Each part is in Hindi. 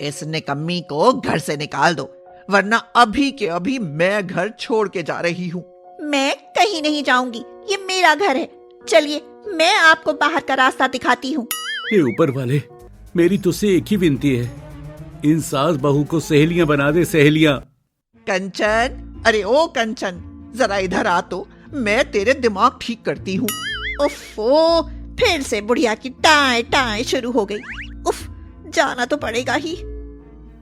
इस निकम्मी को घर से निकाल दो, वरना अभी के अभी मैं घर छोड़ के जा रही हूँ। मैं कहीं नहीं जाऊंगी, ये मेरा घर है। चलिए मैं आपको बाहर का रास्ता दिखाती हूँ। हे ऊपर वाले, मेरी तुझसे एक ही विनती है, इन सास बहू को सहेलियां बना दे, सहेलियां। कंचन, अरे ओ कंचन, जरा इधर आ तो, मैं तेरे दिमाग ठीक करती हूँ। उफ़ो, फिर से बुढ़िया की टाय टाय शुरू हो गई। उफ, जाना तो पड़ेगा ही।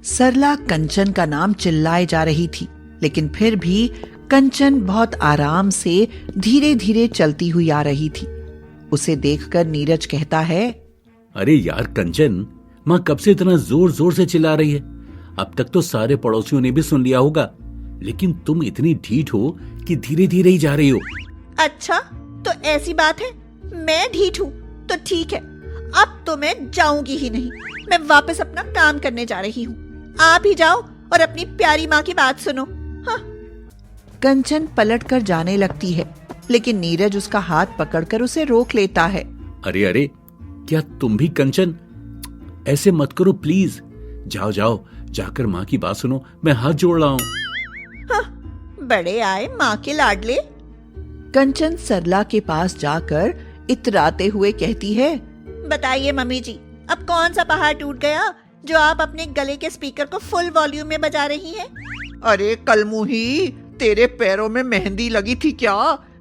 सरला कंचन का नाम चिल्लाए जा रही थी, लेकिन फिर भी कंचन बहुत आराम से धीरे धीरे चलती हुई आ रही थी। उसे देखकर नीरज कहता है, अरे यार कंचन, माँ कब से इतना जोर जोर से चिल्ला रही है। अब तक तो सारे पड़ोसियों ने भी सुन लिया होगा, लेकिन तुम इतनी ढीठ हो कि धीरे धीरे ही जा रही हो। अच्छा, तो ऐसी बात है, मैं ढीठ हूँ तो ठीक है। अब तो मैं जाऊंगी ही नहीं, मैं वापस अपना काम करने जा रही हूँ। आप ही जाओ और अपनी प्यारी माँ की बात सुनो। हाँ। कंचन पलटकर जाने लगती है, लेकिन नीरज उसका हाथ पकड़कर उसे रोक लेता है। अरे अरे, क्या तुम भी कंचन, ऐसे मत करो प्लीज। जाओ जाओ, जाकर माँ की बात सुनो, मैं हाथ जोड़ रहा हूँ। हाँ, बड़े आए माँ के लाडले। कंचन सरला के पास जाकर इतराते हुए कहती है, बताइए मम्मी जी, अब कौन सा पहाड़ टूट गया जो आप अपने गले के स्पीकर को फुल वॉल्यूम में बजा रही हैं? अरे कलमुही, तेरे पैरों में मेहंदी लगी थी क्या,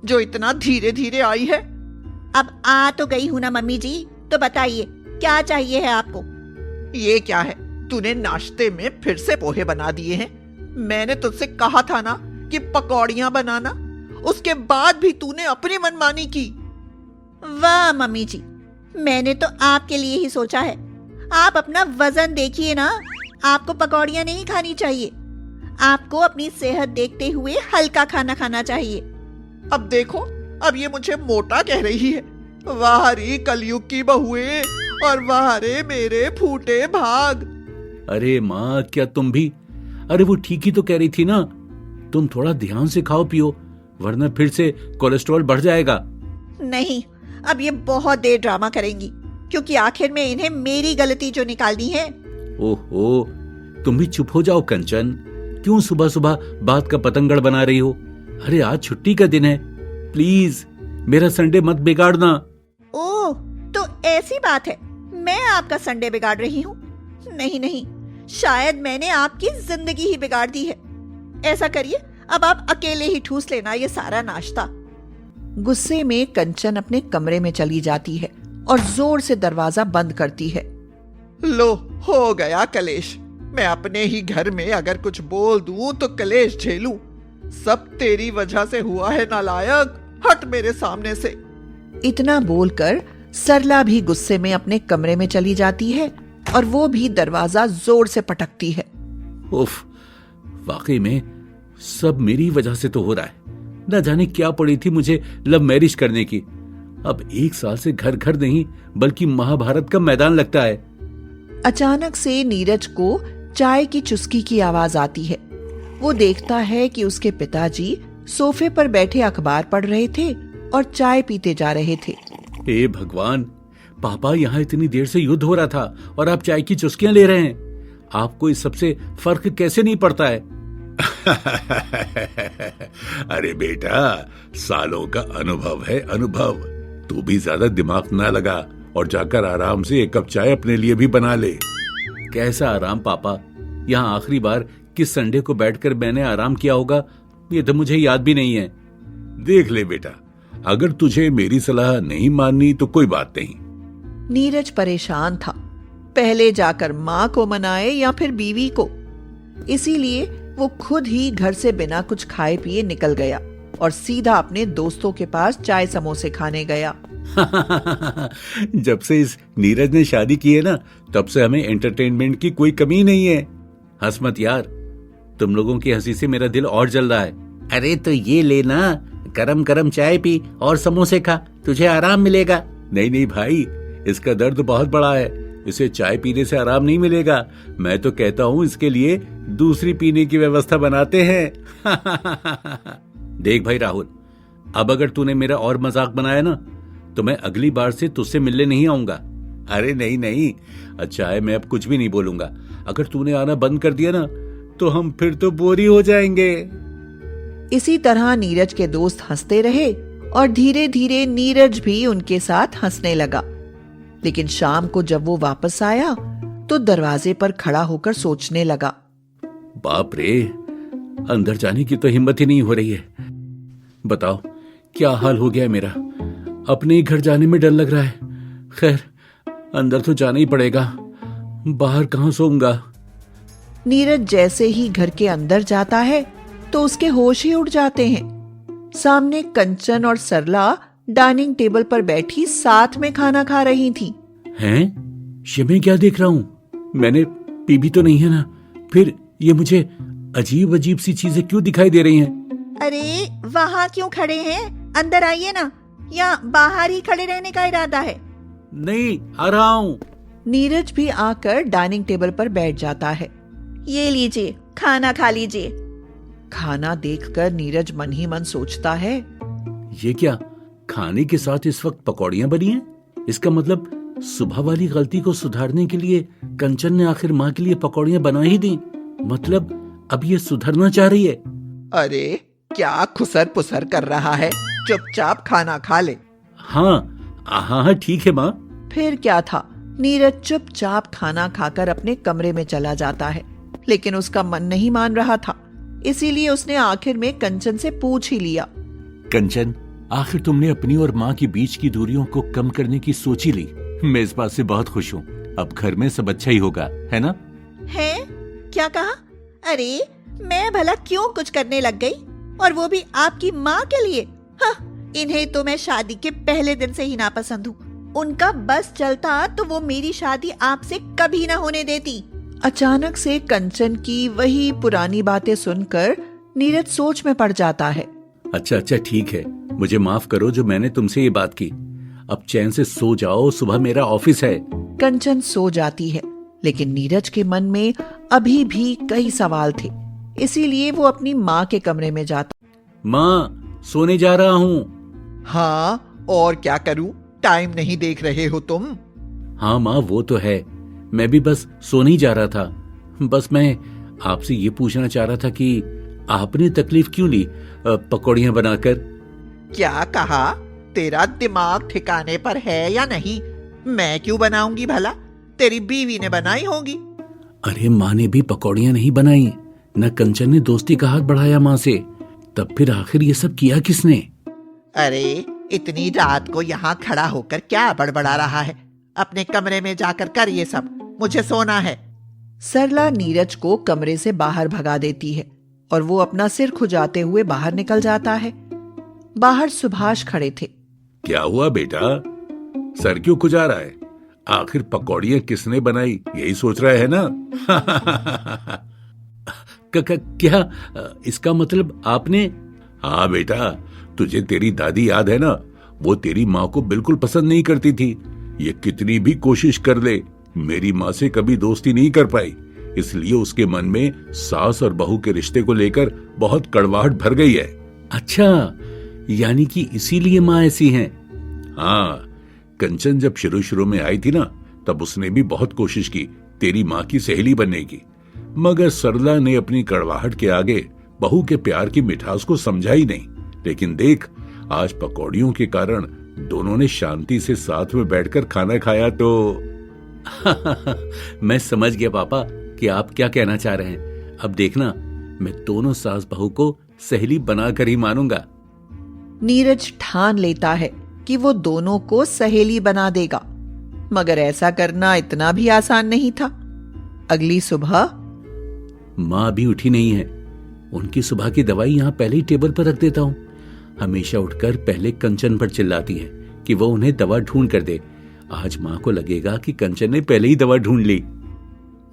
जो इतना धीरे धीरे आई है? अब आ तो गई हूँ ना मम्मी जी, तो बताइए क्या चाहिए है आपको? ये क्या है, तूने नाश्ते में फिर से पोहे बना दिए हैं। मैंने तुझसे कहा था ना कि पकौड़ियां बनाना, उसके बाद भी तूने अपनी मनमानी की। वाह मम्मी जी, मैंने तो आपके लिए ही सोचा है। आप अपना वजन देखिए ना, आपको पकौड़ियां नहीं खानी चाहिए, आपको अपनी सेहत देखते हुए हल्का खाना खाना चाहिए। अब देखो, अब ये मुझे मोटा कह रही है। वाह रे कलयुग की बहुए, और वाह रे मेरे फूटे भाग। अरे माँ, क्या तुम भी? अरे वो ठीक ही तो कह रही थी ना, तुम थोड़ा ध्यान से खाओ पियो, वरना फिर से कोलेस्ट्रॉल बढ़ जाएगा। नहीं, अब ये बहुत देर ड्रामा करेंगी, क्योंकि आखिर में इन्हें मेरी गलती जो निकालनी है। ओहो, तुम भी चुप हो जाओ कंचन, क्यों सुबह सुबह बात का पतंगड़ बना रही हो? अरे आज छुट्टी का दिन है, प्लीज मेरा संडे मत बिगाड़ना। ओह, तो ऐसी बात है, मैं आपका संडे बिगाड़ रही हूँ? नहीं नहीं, शायद मैंने आपकी जिंदगी ही बिगाड़ दी है। ऐसा करिए, अब आप अकेले ही ठूस लेना ये सारा नाश्ता। गुस्से में कंचन अपने कमरे में चली जाती है और जोर से दरवाजा बंद करती है। लो, हो गया कलेश। मैं अपने ही घर में अगर कुछ बोल दूं तो कलेश झेलूं। सब तेरी वजह से हुआ है नालायक, हट मेरे सामने से। इतना बोलकर सरला भी गुस्से में अपने कमरे में चली जाती है और वो भी दरवाजा जोर से पटकती है। उफ, वाकई में सब मेरी वजह से तो हो रहा है। न जाने क्या पड़ी थी मुझे लव मैरिज करने की। अब 1 साल से घर घर नहीं बल्कि महाभारत का मैदान लगता है। अचानक से नीरज को चाय की चुस्की की आवाज आती है। वो देखता है कि उसके पिताजी सोफे पर बैठे अखबार पढ़ रहे थे और चाय पीते जा रहे थे। हे भगवान, पापा यहाँ इतनी देर से युद्ध हो रहा था और आप चाय की चुस्कियां ले रहे हैं। आपको इस सबसे फर्क कैसे नहीं पड़ता है? अरे बेटा, सालों का अनुभव है अनुभव। तू भी ज्यादा दिमाग ना लगा और जाकर आराम से 1 कप चाय अपने लिए भी बना ले। कैसा आराम पापा? यहाँ आखिरी बार किस संडे को बैठकर मैंने आराम किया होगा, ये तो मुझे याद भी नहीं है। देख ले बेटा, अगर तुझे मेरी सलाह नहीं माननी तो कोई बात नहीं। नीरज परेशान था, पहले जाकर माँ को मनाए या फिर बीवी को। इसीलिए वो खुद ही घर से बिना कुछ खाए पिए निकल गया और सीधा अपने दोस्तों के पास चाय समोसे खाने गया। जब से इस नीरज ने शादी की है ना, तब से हमें एंटरटेनमेंट की कोई कमी नहीं है। हंस मत यार, तुम लोगों की हंसी से मेरा दिल और जल रहा है। अरे तो ये लेना, गरम गरम चाय पी और समोसे खा, तुझे आराम मिलेगा। नहीं नहीं भाई, इसका दर्द बहुत बड़ा है, इसे चाय पीने से आराम नहीं मिलेगा। मैं तो कहता हूँ इसके लिए दूसरी पीने की व्यवस्था बनाते हैं। देख भाई राहुल, अब अगर तूने मेरा और मजाक बनाया ना तो मैं अगली बार से तुझसे मिलने नहीं आऊंगा। अरे नहीं नहीं, अच्छा है, मैं अब कुछ भी नहीं बोलूंगा। अगर तूने आना बंद कर दिया ना तो हम फिर तो बोर ही हो जाएंगे। इसी तरह नीरज के दोस्त हंसते रहे और धीरे धीरे नीरज भी उनके साथ हंसने लगा। लेकिन शाम को जब वो वापस आया तो दरवाजे पर खड़ा होकर सोचने लगा, बाप रे, अंदर जाने की तो हिम्मत ही नहीं हो रही है। बताओ क्या हाल हो गया है मेरा। अपने ही घर जाने में डर लग रहा है। खैर, अंदर तो जाना ही पड़ेगा, बाहर कहां सोऊंगा। नीरज जैसे ही घर के अंदर जाता है तो उसके होश ही उड़ जाते हैं। सामने कंचन और सरला डाइनिंग टेबल पर बैठी साथ में खाना खा रही थी। हैं? ये मैं क्या देख रहा हूं? मैंने पी भी तो नहीं है ना, फिर ये मुझे अजीब अजीब सी चीजें क्यों दिखाई दे रही हैं? अरे वहाँ क्यों खड़े हैं? अंदर आइए ना, या बाहर ही खड़े रहने का इरादा है? नहीं, आ रहा हूं। नीरज भी आकर डाइनिंग टेबल पर बैठ जाता है। ये लीजिए, खाना खा लीजिए। खाना देखकर नीरज मन ही मन सोचता है, ये क्या, खाने के साथ इस वक्त पकौड़ियां बनी हैं? इसका मतलब सुबह वाली गलती को सुधारने के लिए कंचन ने आखिर माँ के लिए पकौड़ियां बना ही दी। मतलब अब ये सुधरना चाह रही है। अरे क्या खुसर पुसर कर रहा है, चुपचाप खाना खा ले। हाँ, ठीक है माँ। फिर क्या था, नीरज चुपचाप खाना खाकर अपने कमरे में चला जाता है। लेकिन उसका मन नहीं मान रहा था, इसीलिए उसने आखिर में कंचन से पूछ ही लिया, कंचन, आखिर तुमने अपनी और माँ के बीच की दूरियों को कम करने की सोच ही ली। मैं इस बात से बहुत खुश हूँ। अब घर में सब अच्छा ही होगा, है ना? है? क्या कहा? अरे मैं भला क्यों कुछ करने लग गई, और वो भी आपकी माँ के लिए? हाँ, इन्हें तो मैं शादी के पहले दिन से ही नापसंद हूँ। उनका बस चलता तो वो मेरी शादी आपसे कभी ना होने देती। अचानक से कंचन की वही पुरानी बातें सुनकर नीरज सोच में पड़ जाता है। अच्छा ठीक है, मुझे माफ करो जो मैंने तुमसे ये बात की। अब चैन से सो जाओ, सुबह मेरा ऑफिस है। कंचन सो जाती है, लेकिन नीरज के मन में अभी भी कई सवाल थे, इसीलिए वो अपनी माँ के कमरे में जाता। माँ, सोने जा रहा हूँ। हाँ, और क्या करूँ, टाइम नहीं देख रहे हो तुम? हाँ माँ, वो तो है, मैं भी बस सोने ही जा रहा था। बस मैं आपसे ये पूछना चाह रहा था कि आपने तकलीफ क्यों ली पकौड़ियां बनाकर? क्या कहा? तेरा दिमाग ठिकाने पर है या नहीं? मैं क्यों बनाऊंगी भला, तेरी बीवी ने बनाई होगी। अरे माँ ने भी पकौड़ियां नहीं बनाई, न कंचन ने दोस्ती का हाथ बढ़ाया माँ से। तब फिर आखिर ये सब किया किसने? अरे इतनी रात को यहाँ खड़ा होकर क्या बड़बड़ा रहा है? अपने कमरे में जाकर कर ये सब, मुझे सोना है। सरला नीरज को कमरे से बाहर भगा देती है और वो अपना सिर खुजाते हुए बाहर निकल जाता है। बाहर सुभाष खड़े थे। क्या हुआ बेटा, सर क्यों खुजा रहा है? आखिर पकौड़ियां किसने बनाई, यही सोच रहा है ना? क्या इसका मतलब आपने? हाँ बेटा, तुझे तेरी दादी याद है ना? वो तेरी माँ को बिल्कुल पसंद नहीं करती थी। ये कितनी भी कोशिश कर ले, मेरी माँ से कभी दोस्ती नहीं कर पाई। इसलिए उसके मन में सास और बहू के रिश्ते को लेकर बहुत कड़वाहट भर गई है। अच्छा, यानी कि इसीलिए माँ ऐसी हैं। हाँ, कंचन जब शुरू में आई थी ना, तब उसने भी बहुत कोशिश की तेरी माँ की सहेली बनने की, मगर सरला ने अपनी कड़वाहट के आगे बहू के प्यार की मिठास को समझा ही नहीं। लेकिन देख, आज पकौड़ियों के कारण दोनों ने शांति से साथ में बैठकर खाना खाया तो मैं समझ गया पापा कि आप क्या कहना चाह रहे हैं। अब देखना, मैं दोनों सास बहू को सहेली बनाकर ही मानूंगा। नीरज ठान लेता है कि वो दोनों को सहेली बना देगा, मगर ऐसा करना इतना भी आसान नहीं था। अगली सुबह माँ भी उठी नहीं है। उनकी सुबह की दवाई यहाँ पहले ही टेबल पर रख देता हूँ। हमेशा उठकर पहले कंचन पर चिल्लाती है कि वो उन्हें दवा ढूंढ कर दे। आज माँ को लगेगा कि कंचन ने पहले ही दवा ढूंढ ली।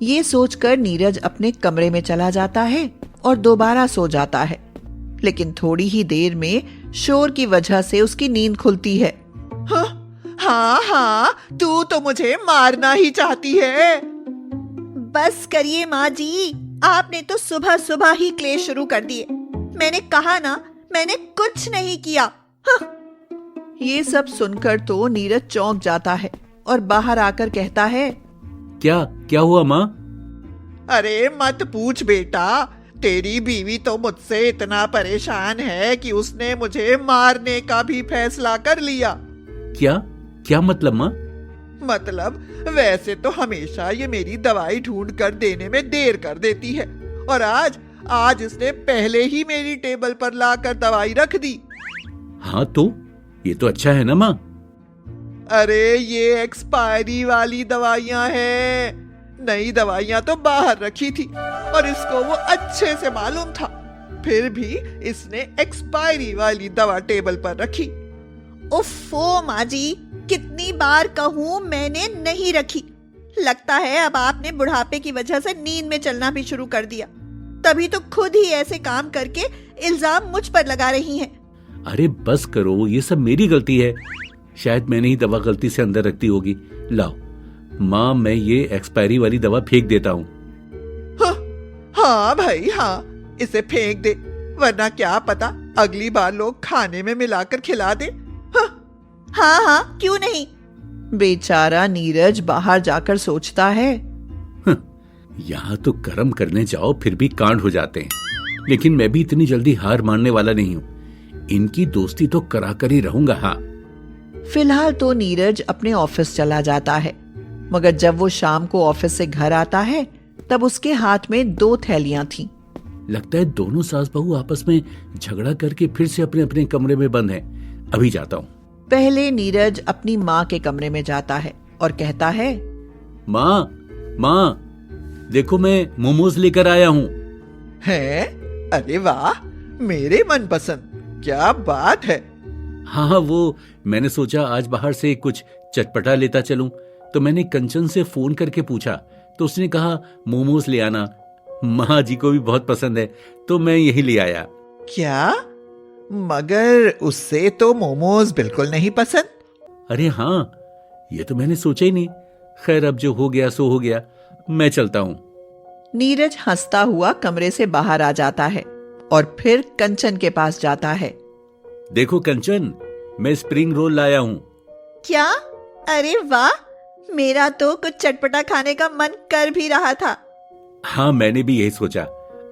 ये सोचकर नीरज अपने कमरे में चला जाता है और दोबारा सो जाता है। लेकिन थोड़ी ही देर में शोर की वजह से उसकी नींद खुलती है। हाँ, तू तो मुझे मारना ही चाहती है। बस करिए माँ जी, आपने तो सुबह सुबह ही क्लेश शुरू कर दिए। मैंने कहा ना, मैंने कुछ नहीं किया। ये सब सुनकर तो नीरज चौंक जाता है और बाहर आकर कहता है, क्या हुआ माँ? अरे मत पूछ बेटा, तेरी बीवी तो मुझसे इतना परेशान है कि उसने मुझे मारने का भी फैसला कर लिया। क्या क्या मतलब माँ? मतलब वैसे तो हमेशा ये मेरी दवाई ढूंढ कर देने में देर कर देती है, और आज इसने पहले ही मेरी टेबल पर लाकर दवाई रख दी। हाँ तो ये तो अच्छा है ना माँ। अरे ये एक्सपायरी वाली दवाइयां हैं, नई दवाइयां तो बाहर रखी थी और इसको वो अच्छे से मालूम था, फिर भी इसने एक्सपायरी वाली दवा टेबल पर रखी। उफ़ो माँ जी, कितनी बार कहूँ मैंने नहीं रखी। लगता है अब आपने बुढ़ापे की वजह से नींद में चलना भी शुरू कर दिया, तभी तो खुद ही ऐसे काम करके इल्जाम मुझ पर लगा रही हैं। अरे बस करो, ये सब मेरी गलती है। शायद मैंने ही दवा गलती से अंदर रख दी होगी। लाओ माँ, मैं ये एक्सपायरी वाली दवा फेंक देता हूँ। हाँ भाई हाँ, इसे फेंक दे, वरना क्या पता अगली बार लोग खाने में मिलाकर खिला दे। हाँ हाँ, क्यों नहीं। बेचारा नीरज बाहर जाकर सोचता है, यहाँ तो कर्म करने जाओ फिर भी कांड हो जाते हैं, लेकिन मैं भी इतनी जल्दी हार मानने वाला नहीं हूँ। इनकी दोस्ती तो करा कर ही रहूंगा। हाँ, फिलहाल तो नीरज अपने ऑफिस चला जाता है, मगर जब वो शाम को ऑफिस से घर आता है तब उसके हाथ में 2 थैलियां थीं। लगता है दोनों सास बहू आपस में झगड़ा करके फिर से अपने अपने कमरे में बंद हैं। अभी जाता हूँ। पहले नीरज अपनी माँ के कमरे में जाता है और कहता है, माँ देखो मैं मोमोज लेकर आया हूँ। हैं? अरे वाह, मेरे मनपसंद, क्या बात है। हाँ, वो मैंने सोचा आज बाहर से कुछ चटपटा लेता चलूं, तो मैंने कंचन से फोन करके पूछा तो उसने कहा मोमोज ले आना। माँ जी को भी बहुत पसंद है तो मैं यही ले आया। क्या? मगर उससे तो मोमोज बिल्कुल नहीं पसंद। अरे हाँ, ये तो मैंने सोचा ही नहीं। खैर, अब जो हो गया सो हो गया, मैं चलता हूँ। नीरज हंसता हुआ कमरे से बाहर आ जाता है और फिर कंचन के पास जाता है। देखो कंचन, मैं स्प्रिंग रोल लाया हूँ। क्या? अरे वाह, मेरा तो कुछ चटपटा खाने का मन कर भी रहा था। हाँ, मैंने भी यही सोचा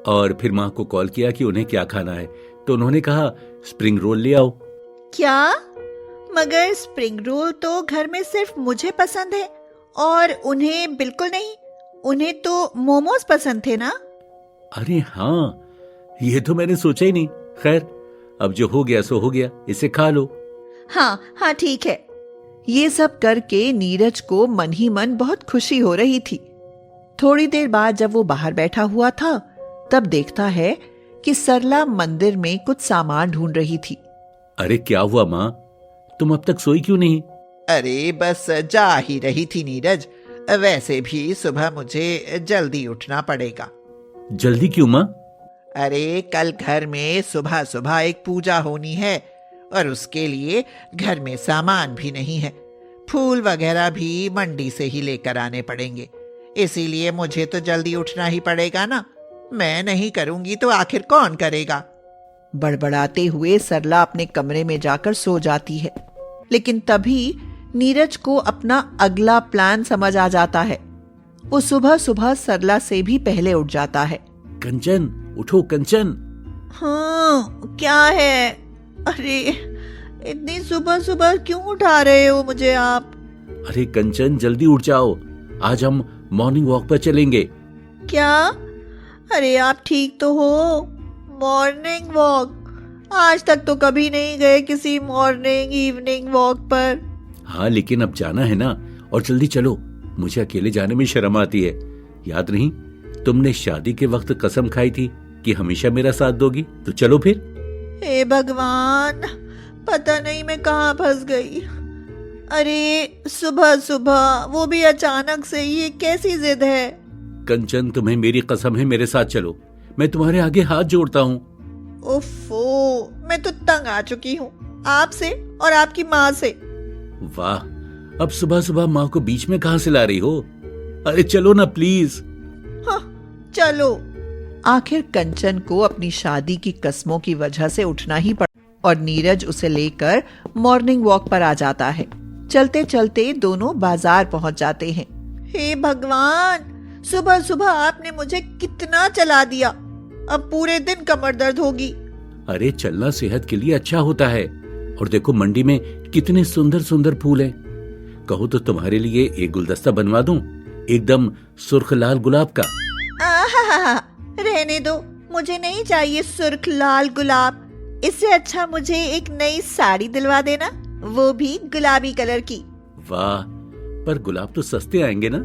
और फिर माँ को कॉल किया कि उन्हें क्या खाना है, तो उन्होंने कहा स्प्रिंग रोल ले आओ। क्या? मगर स्प्रिंग रोल तो घर में सिर्फ मुझे पसंद है और उन्हें बिल्कुल नहीं। उन्हें तो मोमोज पसंद थे ना। अरे हाँ, ये तो मैंने सोचा ही नहीं। खैर, अब जो हो गया सो हो गया, इसे खा लो। हाँ हाँ, ठीक है। ये सब करके नीरज को मन ही मन बहुत खुशी हो रही थी। थोड़ी देर बाद जब वो बाहर बैठा हुआ था तब देखता है कि सरला मंदिर में कुछ सामान ढूंढ रही थी। अरे क्या हुआ माँ, तुम अब तक सोई क्यों नहीं? अरे बस जा ही रही थी नीरज, वैसे भी सुबह मुझे जल्दी उठना पड़ेगा। जल्दी क्यों माँ? अरे कल घर में सुबह सुबह एक पूजा होनी है और उसके लिए घर में सामान भी नहीं है। फूल वगैरह भी मंडी से ही लेकर आने पड़ेंगे, इसीलिए मुझे तो जल्दी उठना ही पड़ेगा ना। मैं नहीं करूंगी तो आखिर कौन करेगा। बड़बड़ाते हुए सरला अपने कमरे में जाकर सो जाती है, लेकिन तभी नीरज को अपना अगला प्लान समझ आ जाता है। वो सुबह सुबह सरला से भी पहले उठ जाता है। कंचन, उठो कंचन। हाँ, क्या है? अरे इतनी सुबह सुबह क्यों उठा रहे हो मुझे आप? अरे कंचन, जल्दी उठ जाओ, आज हम मॉर्निंग वॉक पर चलेंगे। क्या? अरे आप ठीक तो हो? Morning walk? आज तक तो कभी नहीं गए किसी मॉर्निंग इवनिंग वॉक पर। हाँ, लेकिन अब जाना है ना, और जल्दी चलो। मुझे अकेले जाने में शर्म आती है। याद नहीं, तुमने शादी के वक्त कसम खाई थी कि हमेशा मेरा साथ दोगी, तो चलो फिर। हे भगवान, पता नहीं मैं कहाँ फंस गई। अरे सुबह सुबह, वो भी अचानक से, ये कैसी जिद है? कंचन, तुम्हें मेरी कसम है, मेरे साथ चलो। मैं तुम्हारे आगे हाथ जोड़ता हूँ। ओफो, मैं तो तंग आ चुकी हूँ आपसे और आपकी माँ से। वाह, अब सुबह सुबह माँ को बीच में कहाँ से ला रही हो? अरे चलो ना प्लीज। हाँ, चलो। आखिर कंचन को अपनी शादी की कस्मों की वजह से उठना ही पड़ा और नीरज उसे लेकर मॉर्निंग वॉक पर आ जाता है। चलते चलते दोनों बाजार पहुंच जाते हैं। हे भगवान, सुबह सुबह आपने मुझे कितना चला दिया, अब पूरे दिन कमर दर्द होगी। अरे चलना सेहत के लिए अच्छा होता है। और देखो मंडी में कितने सुंदर सुंदर फूल हैं। कहो तो तुम्हारे लिए एक गुलदस्ता बनवा दूं, एकदम सुर्ख लाल गुलाब का। आहा, रहने दो, मुझे नहीं चाहिए सुर्ख लाल गुलाब। इससे अच्छा मुझे एक नई साड़ी दिलवा देना, वो भी गुलाबी कलर की। वाह, पर गुलाब तो सस्ते आएंगे ना।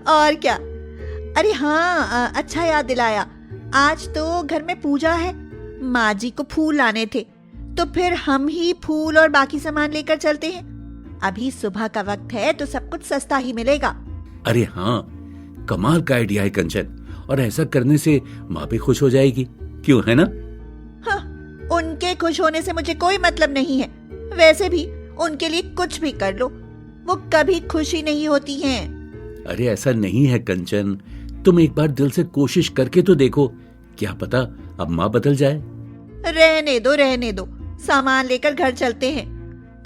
और क्या। अरे हाँ, अच्छा याद दिलाया, आज तो घर में पूजा है, माँ जी को फूल लाने थे, तो फिर हम ही फूल और बाकी सामान लेकर चलते हैं। अभी सुबह का वक्त है तो सब कुछ सस्ता ही मिलेगा। अरे हाँ, कमाल का आइडिया है कंचन, और ऐसा करने से माँ भी खुश हो जाएगी, क्यों है ना? हाँ, उनके खुश होने से मुझे कोई मतलब नहीं है। वैसे भी उनके लिए कुछ भी कर लो, वो कभी खुशी नहीं होती हैं। अरे ऐसा नहीं है कंचन, तुम एक बार दिल से कोशिश करके तो देखो, क्या पता अब माँ बदल जाए। रहने दो, सामान लेकर घर चलते हैं।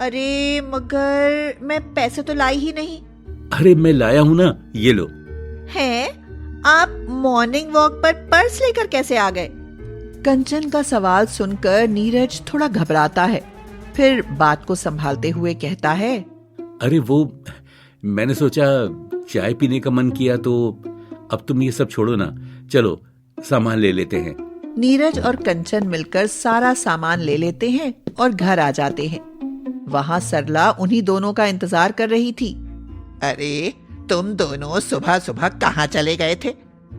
अरे मगर मैं पैसे तो लाई ही नहीं। अरे मैं लाया हूँ ना, ये लो। है? आप मॉर्निंग वॉक पर पर्स लेकर कैसे आ गए? कंचन का सवाल सुनकर नीरज थोड़ा घबराता है, फिर बात को संभालते हुए कहता है, अरे वो मैंने सोचा चाय पीने का मन किया, तो अब तुम ये सब छोड़ो ना, चलो सामान ले लेते हैं। नीरज और कंचन मिलकर सारा सामान ले लेते हैं और घर आ जाते हैं। वहां सरला उन्हीं दोनों का इंतजार कर रही थी। अरे तुम दोनों सुबह सुबह कहाँ चले गए थे?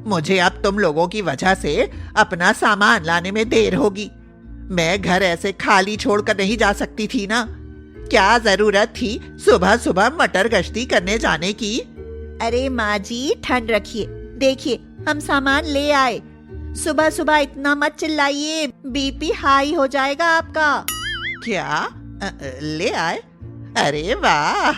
मुझे अब तुम लोगों की वजह से अपना सामान लाने में देर होगी। मैं घर ऐसे खाली छोड़कर नहीं जा सकती थी ना। क्या जरूरत थी सुबह सुबह मटर गश्ती करने जाने की? अरे माँ जी, ठंड रखिए, देखिए हम सामान ले आए। सुबह सुबह इतना मत चिल्लाइए, बीपी हाई हो जाएगा आपका। क्या ले आए? अरे वाह।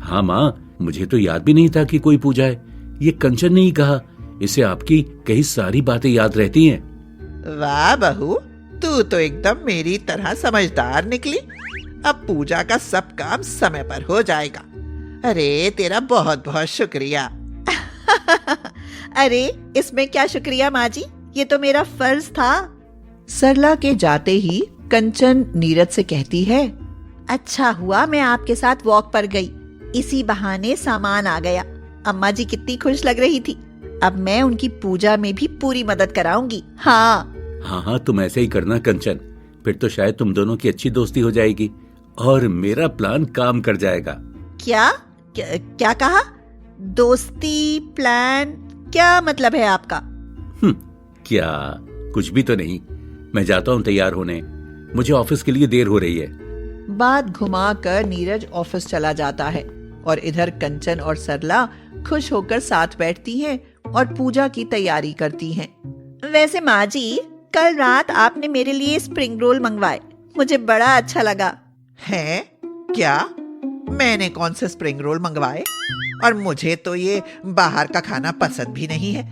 हाँ माँ, मुझे तो याद भी नहीं था कि कोई पूजा है। ये कंचन ने ही कहा, इसे आपकी कई सारी बातें याद रहती हैं। वाह बहू, तू तो एकदम मेरी तरह समझदार निकली। अब पूजा का सब काम समय पर हो जाएगा। अरे तेरा बहुत बहुत शुक्रिया। अरे इसमें क्या शुक्रिया माँ जी, ये तो मेरा फर्ज था। सरला के जाते ही कंचन नीरज से कहती है, अच्छा हुआ मैं आपके साथ वॉक पर गई, इसी बहाने सामान आ गया। अम्मा जी कितनी खुश लग रही थी। अब मैं उनकी पूजा में भी पूरी मदद कराऊंगी। हाँ हाँ, तुम ऐसे ही करना कंचन, फिर तो शायद तुम दोनों की अच्छी दोस्ती हो जाएगी और मेरा प्लान काम कर जाएगा। क्या कहा? दोस्ती प्लान? क्या मतलब है आपका? क्या कुछ भी तो नहीं। मैं जाता हूँ तैयार होने, मुझे ऑफिस के लिए देर हो रही है। बात घुमाकर नीरज ऑफिस चला जाता है और इधर कंचन और सरला खुश होकर साथ बैठती हैं और पूजा की तैयारी करती हैं। वैसे माँ जी, कल रात आपने मेरे लिए स्प्रिंग रोल मंगवाए, मुझे बड़ा अच्छा लगा। हैं? क्या? मैंने कौन से स्प्रिंग रोल मंगवाए? और मुझे तो ये बाहर का खाना पसंद भी नहीं है।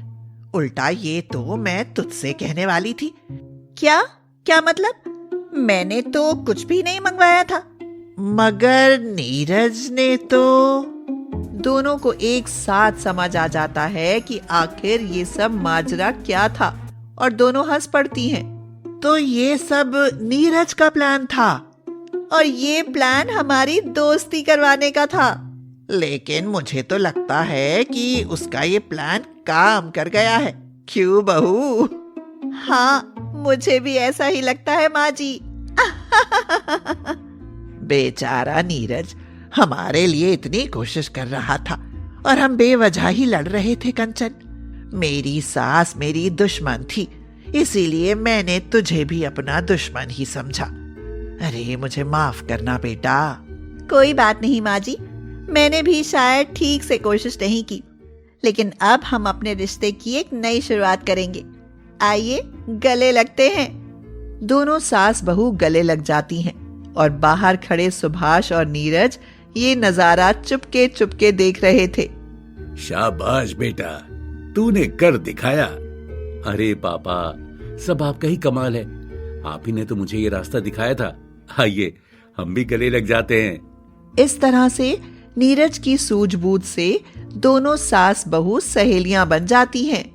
उल्टा ये तो मैं तुझसे कहने वाली थी। क्या मतलब? मैंने तो कुछ भी नहीं मंगवाया था। मगर नीरज ने तो। दोनों को एक साथ समझ आ जाता है कि आखिर ये सब माजरा क्या था और दोनों हंस पड़ती हैं। तो ये सब नीरज का प्लान था और ये प्लान हमारी दोस्ती करवाने का था। लेकिन मुझे तो लगता है कि उसका ये प्लान काम कर गया है। क्यों बहू? हाँ, मुझे भी ऐसा ही लगता है माँ जी। बेचारा नीरज हमारे लिए इतनी कोशिश कर रहा था और हम बेवजह ही लड़ रहे थे। कंचन, मेरी सास मेरी दुश्मन थी, इसीलिए मैंने तुझे भी अपना दुश्मन ही समझा। अरे मुझे माफ करना बेटा। कोई बात नहीं माँ जी, मैंने भी शायद ठीक से कोशिश नहीं की, लेकिन अब हम अपने रिश्ते की एक नई शुरुआत करेंगे। आइए गले लगते हैं। दोनों सास बहू गले लग जाती हैं और बाहर खड़े सुभाष और नीरज ये नजारा चुपके चुपके देख रहे थे। शाबाश बेटा, तूने कर दिखाया। अरे पापा, सब आपका ही कमाल है। आप ही ने तो मुझे ये रास्ता दिखाया था। आइए हम भी गले लग जाते हैं। इस तरह से नीरज की सूझबूझ से दोनों सास बहू सहेलियां बन जाती हैं।